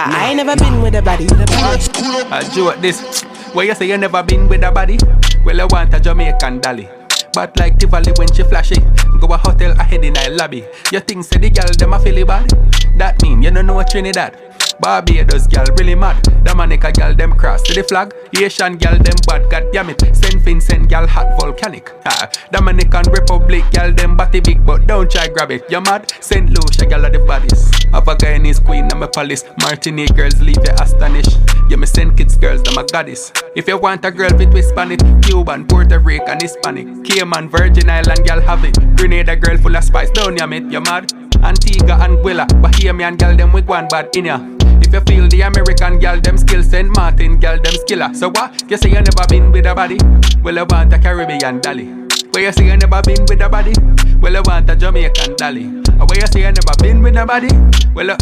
I ain't never been with a body. I joke this. Where you say you never been with a body? Well, I want a Jamaican dolly. But like Tivoli when she flashy, go a hotel ahead in a lobby. You think say the girl them a feel bad? That mean you don't know Trinidad. Barbados girl really mad. Dominica girl them cross to the flag. Asian girl them bad, god damn it. St. Vincent girl hot volcanic. Dominican Republic girl them body big, but don't try grab it. You mad? St. Lucia girl are the baddest. Have a Guyanese queen on my palace. Martinique girls leave you astonished. You me St. Kitts girls them a goddess. If you want a girl fit with Spanish, Cuban, Puerto Rican, Hispanic, Cayman, Virgin Island girl have it. Grenada girl full of spice, don't you meet? You mad? Antigua and Guilla, Bahamian girl them with one bad in ya. If you feel the American girl them skill, St. Martin girl them skiller. So what? You say you never been with a body? Well, I want a Caribbean dolly. Where you say you never been with a body? Well, I want a Jamaican dolly. Where you say you never been with a body? Well,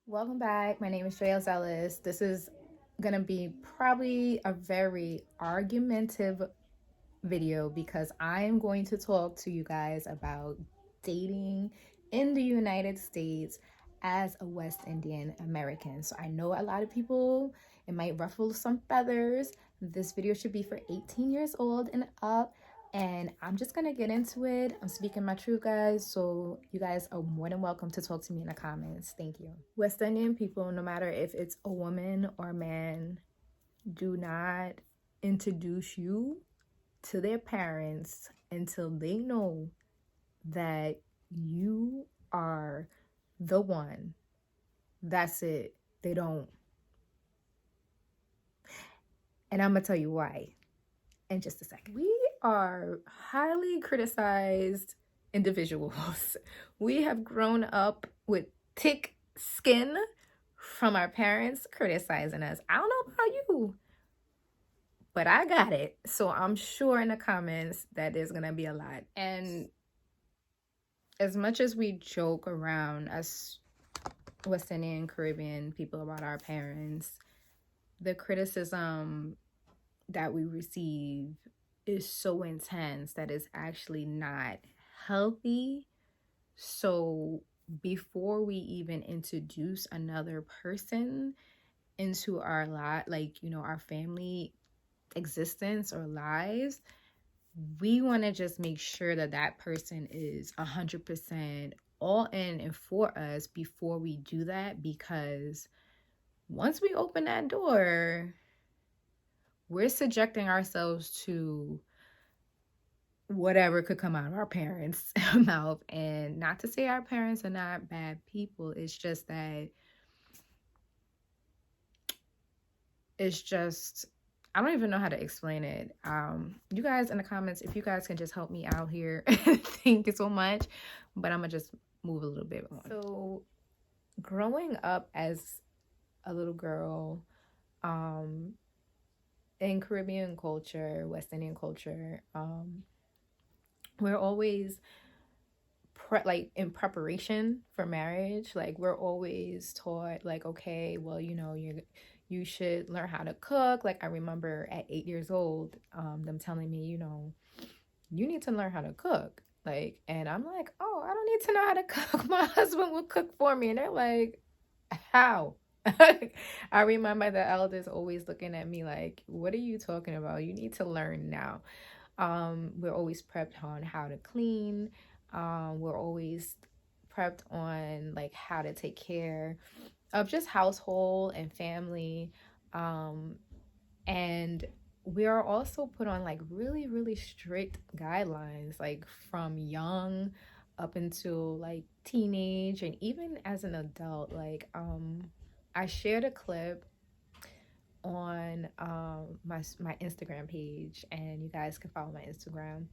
Welcome back. My name is Joyelle Zealous. This is gonna be probably a very argumentative video because I'm going to talk to you guys about dating in the United States as a West Indian American. So I know a lot of people, it might ruffle some feathers. This video should be for 18 years old and up. And I'm just gonna get into it. I'm speaking my truth, guys, so you guys are more than welcome to talk to me in the comments. Thank you. West Indian people, no matter if it's a woman or a man, do not introduce you to their parents until they know that you are the one. That's it. They don't. And I'm gonna tell you why in just a second. We are highly criticized individuals. We have grown up with thick skin from our parents criticizing us. I don't know about you, but I got it. So I'm sure in the comments that there's gonna be a lot. And as much as we joke around as West Indian Caribbean people about our parents, the criticism that we receive is so intense that it's actually not healthy. So before we even introduce another person into our our family existence or lives, we want to just make sure that that person is 100% all in and for us before we do that, because once we open that door, we're subjecting ourselves to whatever could come out of our parents' mouth. And not to say our parents are not bad people, it's just that I don't even know how to explain it. You guys in the comments, if you guys can just help me out here, thank you so much. But I'm gonna just move a little bit on. So growing up as a little girl, in Caribbean culture, West Indian culture, we're always in preparation for marriage. Like, we're always taught, like, okay, well, you should learn how to cook. Like, I remember at 8 years old, them telling me, you need to learn how to cook. Like, and I'm like, oh, I don't need to know how to cook. My husband will cook for me. And they're like, how? I remember the elders always looking at me like, what are you talking about? You need to learn now. We're always prepped on how to clean. We're always prepped on like how to take care of just household and family. And we are also put on like really, really strict guidelines, like from young up until like teenage and even as an adult. Like, I shared a clip on my Instagram page, and you guys can follow my Instagram.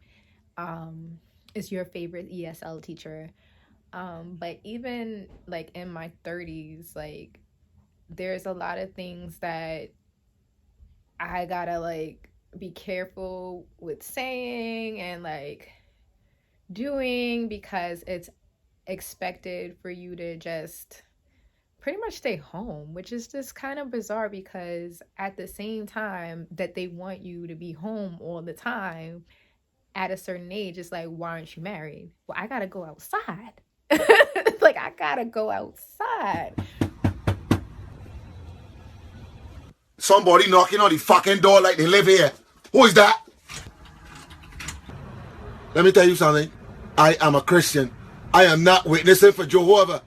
It's your favorite ESL teacher. But even like in my 30s, like there's a lot of things that I gotta like be careful with saying and like doing, because it's expected for you to just pretty much stay home, which is just kind of bizarre, because at the same time that they want you to be home all the time at a certain age, it's like, why aren't you married? Well, I gotta go outside. gotta go outside. Somebody knocking on the fucking door like they live here. Who is that? Let me tell you something. I am a Christian. I am not witnessing for Jehovah.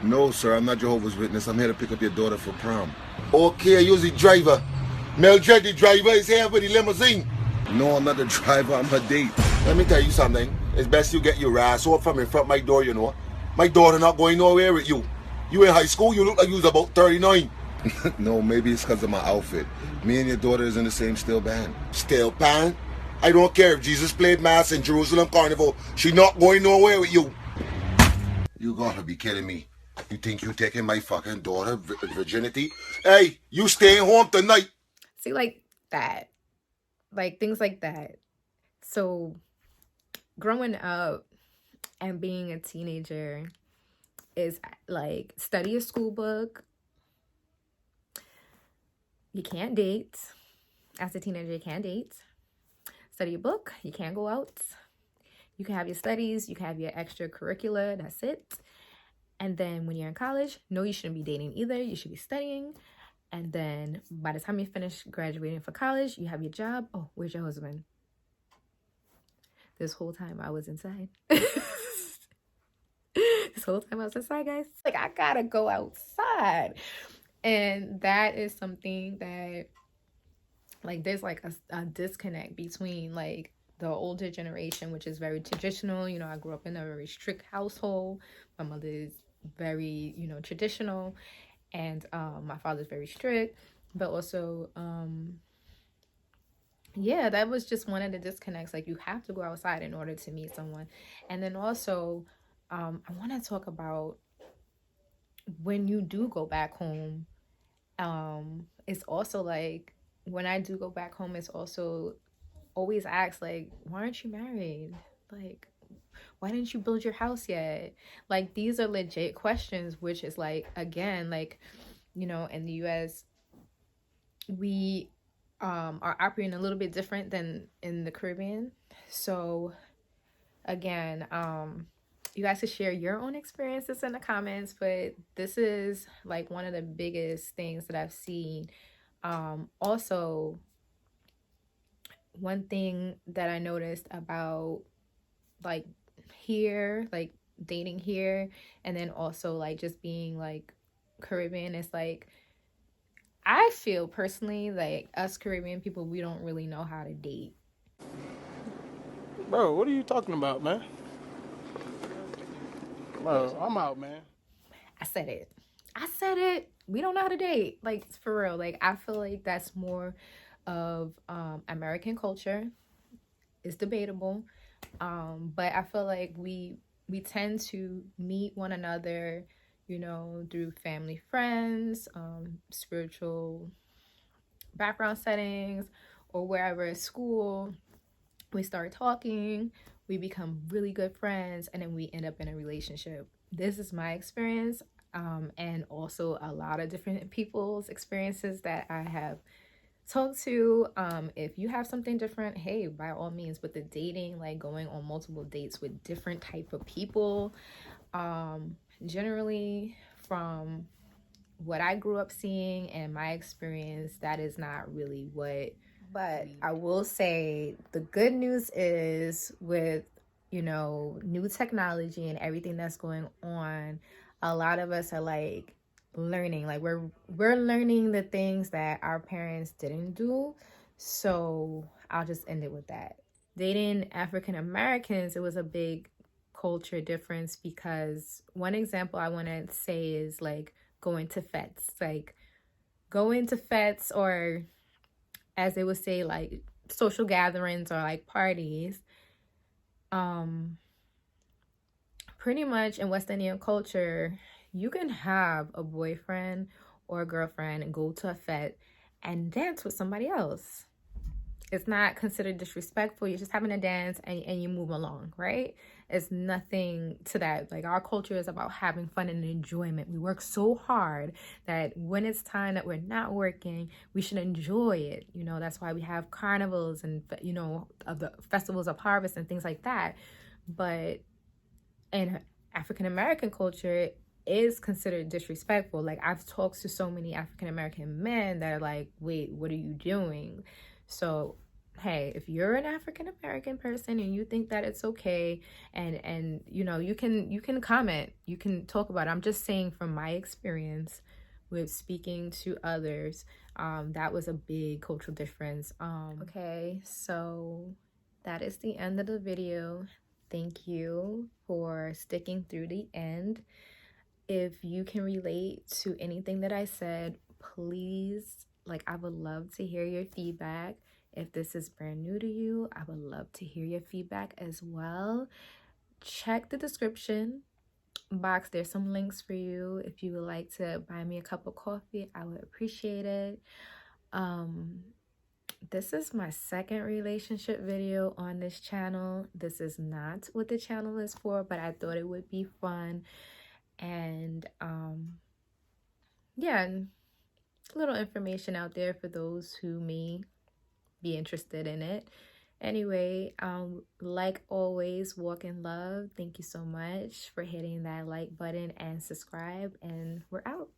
No, sir, I'm not Jehovah's Witness. I'm here to pick up your daughter for prom. Okay, you're the driver. Mildred, the driver, is here with the limousine. No, I'm not the driver. I'm her date. Let me tell you something. It's best you get your ass off from in front of my door, you know. My daughter not going nowhere with you. You in high school, you look like you was about 39. No, maybe it's because of my outfit. Me and your daughter is in the same steel band. Steel band? I don't care if Jesus played mass in Jerusalem Carnival. She not going nowhere with you. You gotta be kidding me. You think you taking my fucking daughter virginity? Hey, you staying home tonight. See, like that. Like things like that. So growing up and being a teenager is like study a school book. You can't date. As a teenager, you can't date. Study a book. You can't go out. You can have your studies. You can have your extracurricular. That's it. And then when you're in college, no, you shouldn't be dating either. You should be studying. And then by the time you finish graduating for college, you have your job. Oh, where's your husband? This whole time I was inside. This whole time I was inside, guys. Like, I gotta go outside. And that is something that, like, there's like a disconnect between like the older generation, which is very traditional. You know, I grew up in a very strict household. My mother is very, you know, traditional, and my father's very strict. But also, yeah, that was just one of the disconnects. Like, you have to go outside in order to meet someone. And then also, I want to talk about when you do go back home. It's also like, when I do go back home, it's also always asked, like, why aren't you married? Like, why didn't you build your house yet? Like, these are legit questions, which is like, again, like, you know, in the US, we are operating a little bit different than in the Caribbean. So again, you guys can share your own experiences in the comments, but this is like one of the biggest things that I've seen. Also, one thing that I noticed about like here, like dating here, and then also like just being like Caribbean, is like, I feel personally like us Caribbean people, we don't really know how to date. Bro, what are you talking about, man? Bro, I'm out, man. I said it. We don't know how to date. Like, for real. Like, I feel like that's more of American culture. It's debatable. But I feel like we tend to meet one another, you know, through family, friends, spiritual background settings, or wherever at school. We start talking, we become really good friends, and then we end up in a relationship. This is my experience, and also a lot of different people's experiences that I have talked to. If you have something different, hey, by all means. But the dating, like going on multiple dates with different type of people, generally from what I grew up seeing and my experience, that is not really what. But I will say the good news is, with, you know, new technology and everything that's going on, a lot of us are like learning. Like, we're learning the things that our parents didn't do. So I'll just end it with that. Dating African Americans, it was a big culture difference, because one example I want to say is like going to fetes. Like, going to fetes, or as they would say, like social gatherings or like parties. Pretty much in West Indian culture, you can have a boyfriend or a girlfriend and go to a fete and dance with somebody else. It's not considered disrespectful. You're just having a dance and you move along, right? It's nothing to that. Like, our culture is about having fun and enjoyment. We work so hard that when it's time that we're not working, we should enjoy it. You know, that's why we have carnivals and, you know, the festivals of harvest and things like that. But in African American culture is considered disrespectful. Like, I've talked to so many African American men that are like, wait, what are you doing? So hey, if you're an African American person and you think that it's okay, and you know, you can comment, you can talk about it. I'm just saying from my experience with speaking to others, that was a big cultural difference. Okay, so that is the end of the video. Thank you for sticking through the end. If you can relate to anything that I said, please, like, I would love to hear your feedback. If this is brand new to you, I would love to hear your feedback as well. Check the description box. There's some links for you. If you would like to buy me a cup of coffee, I would appreciate it. This is my second relationship video on this channel. This is not what the channel is for, but I thought it would be fun. And yeah, a little information out there for those who may be interested in it. Anyway, like always, walk in love. Thank you so much for hitting that like button and subscribe, and we're out.